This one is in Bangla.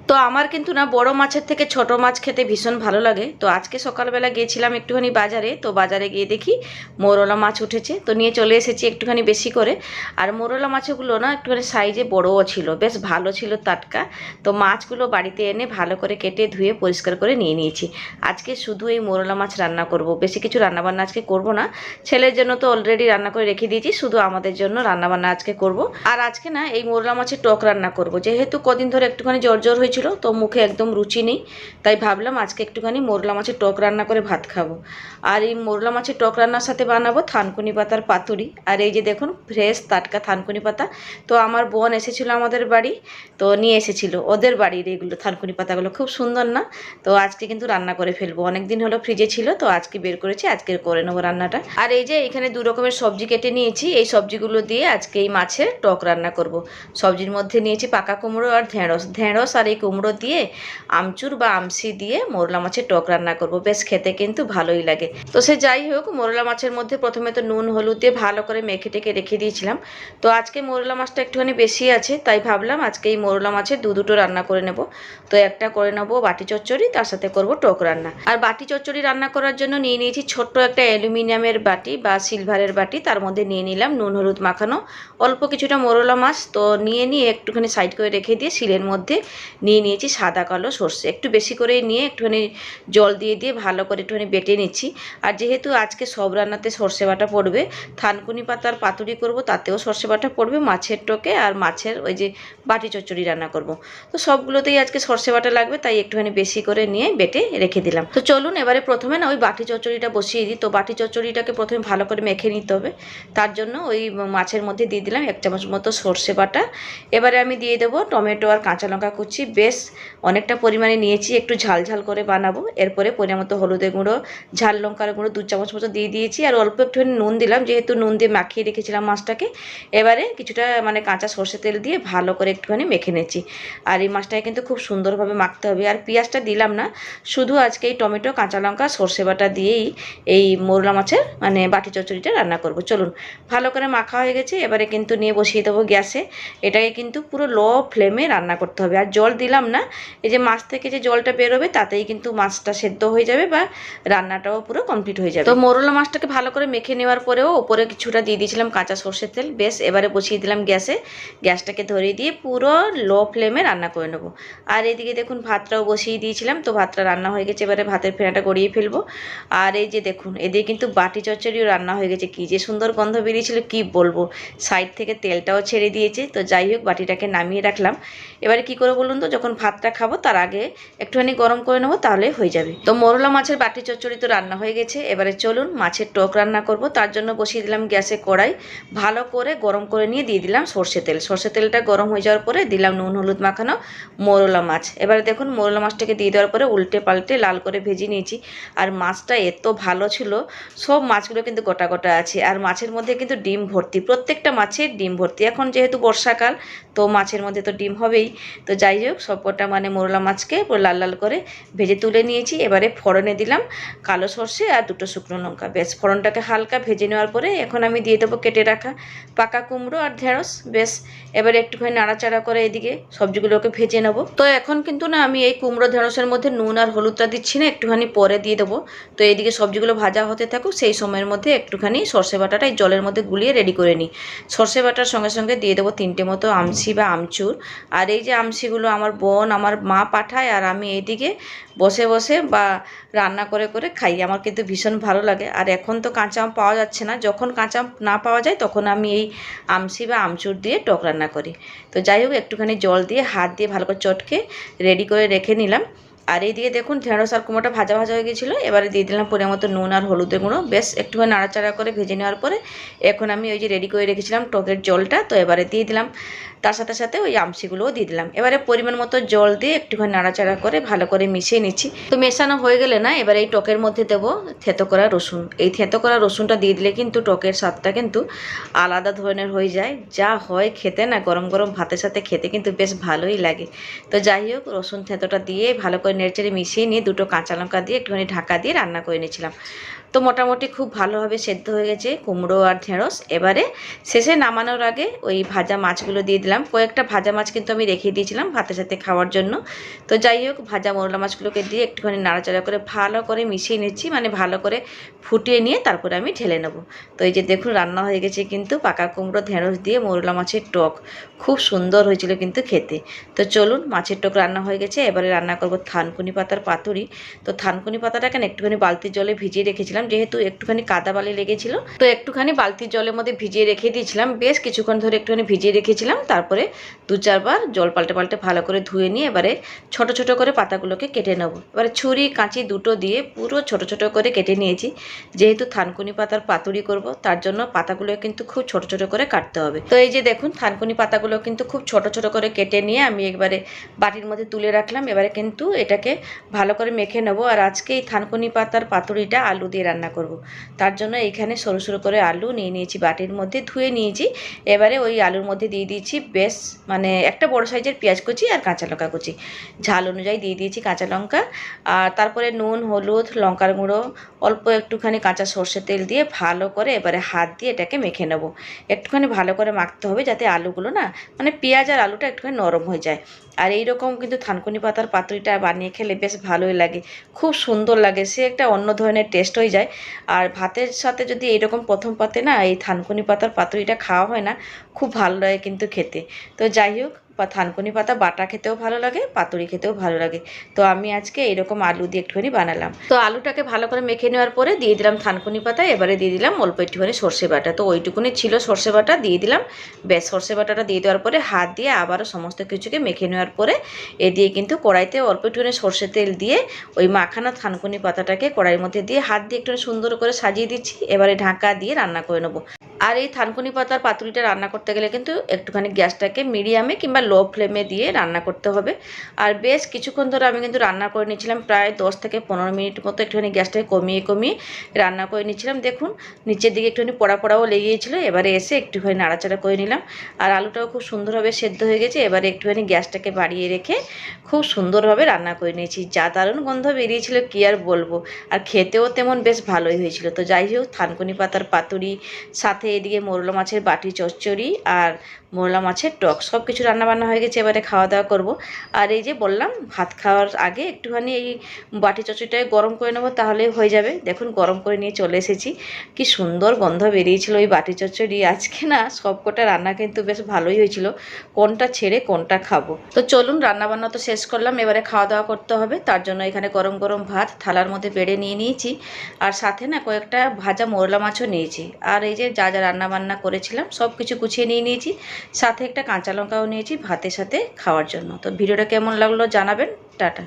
তো আমার কিন্তু না বড় মাছের থেকে ছোট মাছ খেতে ভীষণ ভালো লাগে। তো আজকে সকালবেলা গিয়েছিলাম একটুখানি বাজারে, তো বাজারে গিয়ে দেখি মোরলা মাছ উঠেছে, তো নিয়ে চলে এসেছি একটুখানি বেশি করে। আর মোরলা মাছগুলো না একটুখানি সাইজে বড়ও ছিল, বেশ ভালো ছিল, টাটকা। তো মাছগুলো বাড়িতে এনে ভালো করে কেটে ধুয়ে পরিষ্কার করে নিয়ে নিয়েছি। আজকে শুধু এই মোরলা মাছ রান্না করব, বেশি কিছু রান্নাবান্না আজকে করব না। ছেলের জন্য তো অলরেডি রান্না করে রেখে দিয়েছি, শুধু আমাদের জন্য রান্নাবান্না আজকে করব। আর আজকে না এই মোরলা মাছের টক রান্না করব, যেহেতু কদিন ধরে একটুখানি জ্বর জ্বর হয়েছিল, তো মুখে একদম রুচি নেই। তাই ভাবলাম আজকে একটুখানি মোরলা মাছের টক রান্না করে ভাত খাবো। আর এই মোরলা মাছের টক রান্নার সাথে বানাবো থানকুনি পাতার পাতুরি। আর এই যে দেখুন ফ্রেশ টাটকা থানকুনি পাতা। তো আমার বোন এসেছিলো আমাদের বাড়ি, তো নিয়ে এসেছিল ওদের বাড়ির এইগুলো থানকুনি পাতাগুলো, খুব সুন্দর না? তো আজকে কিন্তু রান্না করে ফেলবো, অনেকদিন হলো ফ্রিজে ছিল, তো আজকে বের করেছি, আজকে করে নেবো রান্নাটা। আর এই যে এখানে দু রকমের সবজি কেটে নিয়েছি, এই সবজিগুলো দিয়ে আজকে এই মাছের টক রান্না করব। সবজির মধ্যে নিয়েছি পাকা কুমড়ো আর ঢেঁড়স আর এই কুমড়ো দিয়ে আমচুর বা আমসি দিয়ে মোরলা মাছের টক রান্না করব। বেশ খেতে কিন্তু ভালোই লাগে। তো সে যাই হোক, মোরলা মাছের মধ্যে প্রথমে তো নুন হলুদ দিয়ে ভালো করে মেখে টেকে রেখে দিয়েছিলাম। তো আজকে মোরলা মাছটা একটুখানি বেশি আছে, তাই ভাবলাম আজকে এই মোরলা মাছের দুটো রান্না করে নেব। তো একটা করে নেবো বাটি চচ্চড়ি, তার সাথে করব টক রান্না। আর বাটি চচ্চড়ি রান্না করার জন্য নিয়ে নিয়েছি ছোট্ট একটা অ্যালুমিনিয়ামের বাটি বা সিলভারের বাটি, তার মধ্যে নিয়ে নিলাম নুন হলুদ মাখানো অল্প কিছুটা মোরলা মাছ। তো নিয়ে একটুখানি সাইড করে রেখে দিয়ে শিলের মধ্যে নিয়ে নিয়েছি সাদা কালো সর্ষে, একটু বেশি করে নিয়ে একটুখানি জল দিয়ে ভালো করে একটুখানি বেটে নিচ্ছি। আর যেহেতু আজকে সব রান্নাতে সর্ষে বাটা পড়বে, থানকুনি পাতার পাতুরি করব তাতেও সর্ষে বাটা পড়বে, মাছের টকে আর মাছের ওই যে বাটি চচ্চড়ি রান্না করব, তো সবগুলোতেই আজকে সর্ষে বাটা লাগবে, তাই একটুখানি বেশি করে নিয়ে বেটে রেখে দিলাম। তো চলুন এবারে প্রথমে না ওই বাটি চচ্চড়িটা বসিয়ে দিই। তো বাটি চচ্চড়িটাকে প্রথমে ভালো করে মেখে নিতে হবে, তার জন্য ওই মাছের মধ্যে দিয়ে দিলাম 1 চামচ মতো সর্ষে বাটা। এবারে আমি দিয়ে দেবো টমেটো আর কাঁচা লঙ্কা কুচি, বেশ অনেকটা পরিমাণে নিয়েছি, একটু ঝাল ঝাল করে বানাবো। এরপরে পরিমাণ মতো হলুদের গুঁড়ো, ঝাল লঙ্কার গুঁড়ো 2 চামচ মতো দিয়ে দিয়েছি, আর অল্প একটুখানি নুন দিলাম, যেহেতু নুন দিয়ে মাখিয়ে রেখেছিলাম মাছটাকে। এবারে কিছুটা মানে কাঁচা সর্ষে তেল দিয়ে ভালো করে একটুখানি মেখে নিয়েছি। আর এই মাছটাকে কিন্তু খুব সুন্দরভাবে মাখতে হবে। আর পেঁয়াজটা দিলাম না, শুধু আজকে এই টমেটো কাঁচা লঙ্কা সর্ষে বাটা দিয়েই এই মোরলা মাছের মানে বাটি চচ্চড়িটা রান্না করব। চলুন, ভালো করে মাখা হয়ে গেছে, এবারে কিন্তু নিয়ে বসিয়ে দেবো গ্যাসে। এটাকে কিন্তু পুরো লো ফ্লেমে রান্না করতে হবে। আর জল দিলাম না, এই যে মাছ থেকে যে জলটা বেরোবে তাতেই কিন্তু মাছটা সেদ্ধ হয়ে যাবে বা রান্নাটাও পুরো কমপ্লিট হয়ে যাবে। তো মোরলা মাছটাকে ভালো করে মেখে নেওয়ার পরেও ওপরে কিছুটা দিয়ে দিয়েছিলাম কাঁচা সর্ষের তেল। বেশ, এবারে বসিয়ে দিলাম গ্যাসে, গ্যাসটাকে ধরিয়ে দিয়ে পুরো লো ফ্লেমে রান্না করে নেবো। আর এদিকে দেখুন ভাতটাও বসিয়ে দিয়েছিলাম, তো ভাতটা রান্না হয়ে গেছে, এবারে ভাতের ফেনাটা গড়িয়ে ফেলবো। আর এই যে দেখুন এদিকে কিন্তু বাটি চচ্চড়িও রান্না হয়ে গেছে, কী যে সুন্দর গন্ধ বেরিয়েছিল কি বলবো, সাইড থেকে তেলটাও ছেড়ে দিয়েছে। তো যাই হোক, বাটিটাকে নামিয়ে রাখলাম। এবারে কি করে বলুন তো, যখন ভাতটা খাবো তার আগে একটুখানি গরম করে নেবো, তাহলে হয়ে যাবে। তো মোরলা মাছের বাটি চচ্চড়ি তো রান্না হয়ে গেছে, এবারে চলুন মাছের টক রান্না করব। তার জন্য বসিয়ে দিলাম গ্যাসে কড়াই, ভালো করে গরম করে নিয়ে দিয়ে দিলাম সর্ষে তেল। সর্ষে তেলটা গরম হয়ে যাওয়ার পরে দিলাম নুন হলুদ মাখানো মোরলা মাছ। এবারে দেখুন মোরলা মাছটাকে দিয়ে দেওয়ার পরে উল্টে পাল্টে লাল করে ভেজে নিয়েছি। আর মাছটা এত ভালো ছিল, সব মাছগুলো কিন্তু গোটা গোটা আছে, আর মাছের মধ্যে কিন্তু ডিম ভর্তি, প্রত্যেকটা মাছের ডিম ভর্তি। এখন যেহেতু বর্ষাকাল, তো মাছের মধ্যে তো ডিম হবেই। তো যাই হোক, সবকটা মানে মোরলা মাছকে পুরো লাল লাল করে ভেজে তুলে নিয়েছি। এবারে ফোড়নে দিলাম কালো সর্ষে আর 2টো শুকনো লঙ্কা। বেশ, ফোড়নটাকে হালকা ভেজে নেওয়ার পরে এখন আমি দিয়ে দেবো কেটে রাখা পাকা কুমড়ো আর ঢেঁড়স। বেশ, এবারে একটুখানি নাড়াচাড়া করে এদিকে সবজিগুলোকে ভেজে নেবো। তো এখন কিন্তু না আমি এই কুমড়ো ঢেঁড়সের মধ্যে নুন আর হলুদটা দিচ্ছি না, একটুখানি পরে দিয়ে দেবো। তো এইদিকে সবজিগুলো ভাজা হতে থাকুক, সেই সময়ের মধ্যে একটুখানি সর্ষে বাটাটা এই জলের মধ্যে গুলিয়ে রেডি করে নিই। সর্ষে বাটার সঙ্গে সঙ্গে দিয়ে দেবো 3টে মতো আমসি বা আমচুর। আর এই যে আমসিগুলো আমার বোন আমার মা পাঠায়, আর আমি এইদিকে বসে বসে বা রান্না করে করে খাই, আমার কিন্তু ভীষণ ভালো লাগে। আর এখন তো কাঁচা আম পাওয়া যাচ্ছে না, যখন কাঁচা আম না পাওয়া যায় তখন আমি এই আমসি বা আমচুর দিয়ে টক রান্না করি। তো যাই হোক, একটুখানি জল দিয়ে হাত দিয়ে ভালো করে চটকে রেডি করে রেখে নিলাম। আর এইদিকে দেখুন ঢেঁড়স আর কুমড়োটা ভাজা ভাজা হয়ে গেছিলো, এবারে দিয়ে দিলাম পরিমাণ মতো নুন আর হলুদের গুঁড়ো। বেশ একটুখানি নাড়াচাড়া করে ভেজে নেওয়ার পরে এখন আমি ওই যে রেডি করে রেখেছিলাম টকের জলটা, তো এবারে দিয়ে দিলাম, তার সাথে সাথে ওই আমসিগুলোও দিয়ে দিলাম। এবারে পরিমাণ মতো জল দিয়ে একটুখানি নাড়াচাড়া করে ভালো করে মিশিয়ে নিচ্ছি। তো মেশানো হয়ে গেলে না, এবারে এই টকের মধ্যে দেবো থেতো করা রসুন। এই থেতো করা রসুনটা দিয়ে দিলে কিন্তু টকের স্বাদটা কিন্তু আলাদা ধরনের হয়ে যায়, যা হয় খেতে না গরম গরম ভাতের সাথে খেতে কিন্তু বেশ ভালোই লাগে। তো যাই হোক, রসুন থেতোটা দিয়ে ভালো করে নেড়েচেড়ে মিশিয়ে নিয়ে 2টো কাঁচা লঙ্কা দিয়ে একটুখানি ঢাকা দিয়ে রান্না করে নিয়েছিলাম। তো মোটামুটি খুব ভালোভাবে সেদ্ধ হয়ে গেছে কুমড়ো আর ঢেঁড়স। এবারে শেষে নামানোর আগে ওই ভাজা মাছগুলো দিয়ে দিলাম। দিলাম। কয়েকটা ভাজা মাছ কিন্তু আমি রেখে দিয়েছিলাম ভাতের সাথে খাওয়ার জন্য। তো যাই হোক, ভাজা মোরলা মাছগুলোকে দিয়ে একটুখানি নাড়াচাড়া করে ভালো করে মিশিয়ে নিচ্ছি, মানে ভালো করে ফুটিয়ে নিয়ে তারপরে আমি ঢেলে নেব। তো এই যে দেখুন রান্না হয়ে গেছে কিন্তু পাকা কুমড়ো ঢেঁড়স দিয়ে মোরলা মাছের টক। খুব সুন্দর হয়েছিল কিন্তু খেতে। তো চলুন, মাছের টক রান্না হয়ে গেছে, এবারে রান্না করব থানকুনি পাতার পাতুরি। তো থানকুনি পাতাটাকে একটুখানি বালতির জলে ভিজিয়ে রেখেছিলাম, যেহেতু একটুখানি কাদা বালি লেগেছিল, তো একটুখানি বালতির জলের মধ্যে ভিজিয়ে রেখে দিয়েছিলাম। বেশ কিছুক্ষণ ধরে একটুখানি ভিজিয়ে রেখেছিলাম, তারপরে 2-4 বার জল পাল্টে পাল্টে ভালো করে ধুয়ে নিয়ে এবারে ছোট ছোট করে পাতাগুলোকে কেটে নেব। এবারে ছুরি কাঁচি দুটো দিয়ে পুরো ছোট ছোট করে কেটে নিয়েছি। যেহেতু থানকুনি পাতার পাতুরি করব, তার জন্য পাতাগুলো কিন্তু খুব ছোট ছোট করে কাটতে হবে। তো এই যে দেখুন থানকুনি পাতাগুলো কিন্তু খুব ছোট ছোট করে কেটে নিয়ে আমি একবারে বাটির মধ্যে তুলে রাখলাম। এবারে কিন্তু এটাকে ভালো করে মেখে নেব। আর আজকে এই থানকুনি পাতার পাতুরিটা আলু দিয়ে রান্না করব। তার জন্য এইখানে সরু সরু করে আলু নিয়ে নিয়েছি, বাটির মধ্যে ধুয়ে নিয়েছি। এবারে ওই আলুর মধ্যে দিয়ে দিয়েছি বেশ মানে একটা বড় সাইজের পেঁয়াজ কুচি আর কাঁচা লঙ্কা কুচি, ঝাল অনুযায়ী দিয়ে দিয়েছি কাঁচা লঙ্কা। আর তারপরে নুন, হলুদ, লঙ্কার গুঁড়ো, অল্প একটুখানি কাঁচা সর্ষের তেল দিয়ে ভালো করে এবারে হাত দিয়ে এটাকে মেখে নেব। একটুখানি ভালো করে মাখতে হবে যাতে আলুগুলো না, মানে পেঁয়াজ আর আলুটা একটুখানি নরম হয়ে যায়। আর এইরকম কিন্তু থানকুনি পাতার পাতুরিটা বানিয়ে খেলে বেশ ভালোই লাগে, খুব সুন্দর লাগে, সে একটা অন্য ধরনের টেস্ট হয়ে যায়। আর ভাতের সাথে যদি এইরকম প্রথম পাতে না এই থানকুনি পাতার পাতুরিটা খাওয়া হয় না, খুব ভালো লাগে কিন্তু খেতে। তো যাই হোক, বা থানকুনি পাতা বাটা খেতেও ভালো লাগে, পাতুরি খেতেও ভালো লাগে। তো আমি আজকে এরকম আলু দিয়ে একটুখানি বানালাম। তো আলুটাকে ভালো করে মেখে নেওয়ার পরে দিয়ে দিলাম থানকুনি পাতা, এবারে দিয়ে দিলাম অল্প একটুখানি সর্ষে বাটা। তো ওইটুকুনি ছিল সর্ষে বাটা, দিয়ে দিলাম। বেশ, সর্ষে বাটাটা দিয়ে দেওয়ার পরে হাত দিয়ে আবারও সমস্ত কিছুকে মেখে নেওয়ার পরে এ দিয়ে কিন্তু কড়াইতে অল্প একটুখানি সর্ষে তেল দিয়ে ওই মাখানো থানকুনি পাতাটাকে কড়াইয়ের মধ্যে দিয়ে হাত দিয়ে একটু সুন্দর করে সাজিয়ে দিচ্ছি। এবারে ঢাকা দিয়ে রান্না করে নেবো। আর এই থানকুনি পাতার পাতুরিটা রান্না করতে গেলে কিন্তু একটুখানি গ্যাসটাকে মিডিয়ামে কিংবা লো ফ্লেমে দিয়ে রান্না করতে হবে। আর বেশ কিছুক্ষণ ধরে আমি কিন্তু রান্না করে নিয়েছিলাম, প্রায় 10 থেকে 15 মিনিট মতো একটুখানি গ্যাসটাকে কমিয়ে কমিয়ে রান্না করে নিচ্ছিলাম। দেখুন নিচের দিকে একটুখানি পোড়া পোড়াও লেগে গিয়েছিলো, এবারে এসে একটুখানি নাড়াচাড়া করে নিলাম। আর আলুটাও খুব সুন্দরভাবে সেদ্ধ হয়ে গেছে। এবারে একটুখানি গ্যাসটাকে বাড়িয়ে রেখে খুব সুন্দরভাবে রান্না করে নিয়েছি। যা দারুণ গন্ধ বেরিয়েছিল কী আর বলবো, আর খেতেও তেমন বেশ ভালোই হয়েছিল। তো যাই হোক, থানকুনি পাতার পাতুরি, সাথে এদিকে মোরলা মাছের বাটি চচ্চড়ি আর মোরলা মাছের টক, সব কিছু রান্নাবান্না হয়ে গেছে। এবারে খাওয়া দাওয়া করব। আর এই যে বললাম ভাত খাওয়ার আগে একটুখানি এই বাটি চচ্চড়িটাকে গরম করে নেবো, তাহলে হয়ে যাবে। দেখুন গরম করে নিয়ে চলে এসেছি, কি সুন্দর গন্ধ বেরিয়েছিল ওই বাটি চচ্চড়ি। আজকে না সবকটা রান্না কিন্তু বেশ ভালোই হয়েছিল, কোনটা ছেড়ে কোনটা খাবো। তো চলুন, রান্নাবান্না তো শেষ করলাম, এবারে খাওয়া দাওয়া করতে হবে। তার জন্য এখানে গরম গরম ভাত থালার মধ্যে বেড়ে নিয়ে নিয়েছি, আর সাথে না কয়েকটা ভাজা মোরলা মাছও নিয়েছি। আর এই যে যা যা রান্নাবান্না করেছিলাম সব কিছু গুছিয়ে নিয়ে নিয়েছি, সাথে একটা কাঁচা লঙ্কাও নিয়েছি ভাতের সাথে খাওয়ার জন্য। তো ভিডিওটা কেমন লাগলো জানাবেন। টাটা।